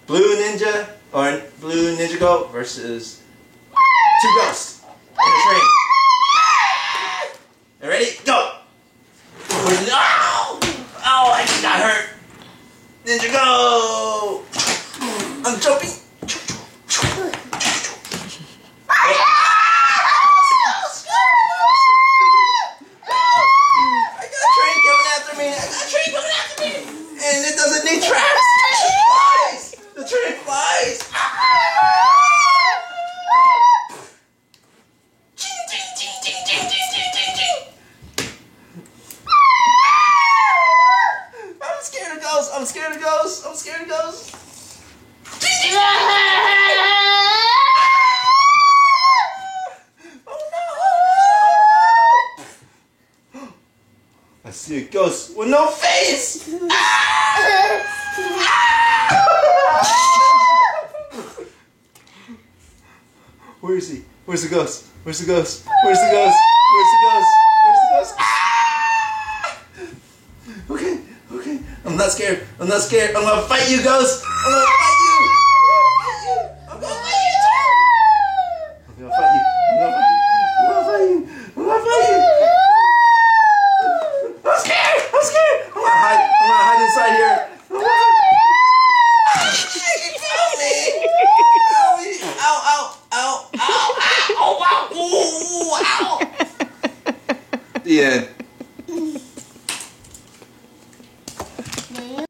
blue ninja or blue ninja goat versus two ghosts in a train. You ready? Go! Ow! Ow, I just got hurt. Ninja go! I'm jumping. And it doesn't need tracks. The train flies. I'm scared of ghosts. I'm scared of ghosts. I'm scared of ghosts. Oh no! I see a ghost with no face. Where is he? Where's the ghost? Where's the ghost? Where's the ghost? Where's the ghost? Where's the ghost? Okay, okay. I'm not scared. I'm not scared. I'm gonna fight you, ghost. I'm gonna fight you. I'm gonna fight you. I'm gonna fight you. I'm gonna fight you. I'm gonna fight you. I'm gonna fight you. I'm scared. I'm scared. I'm gonna hide inside here. The end.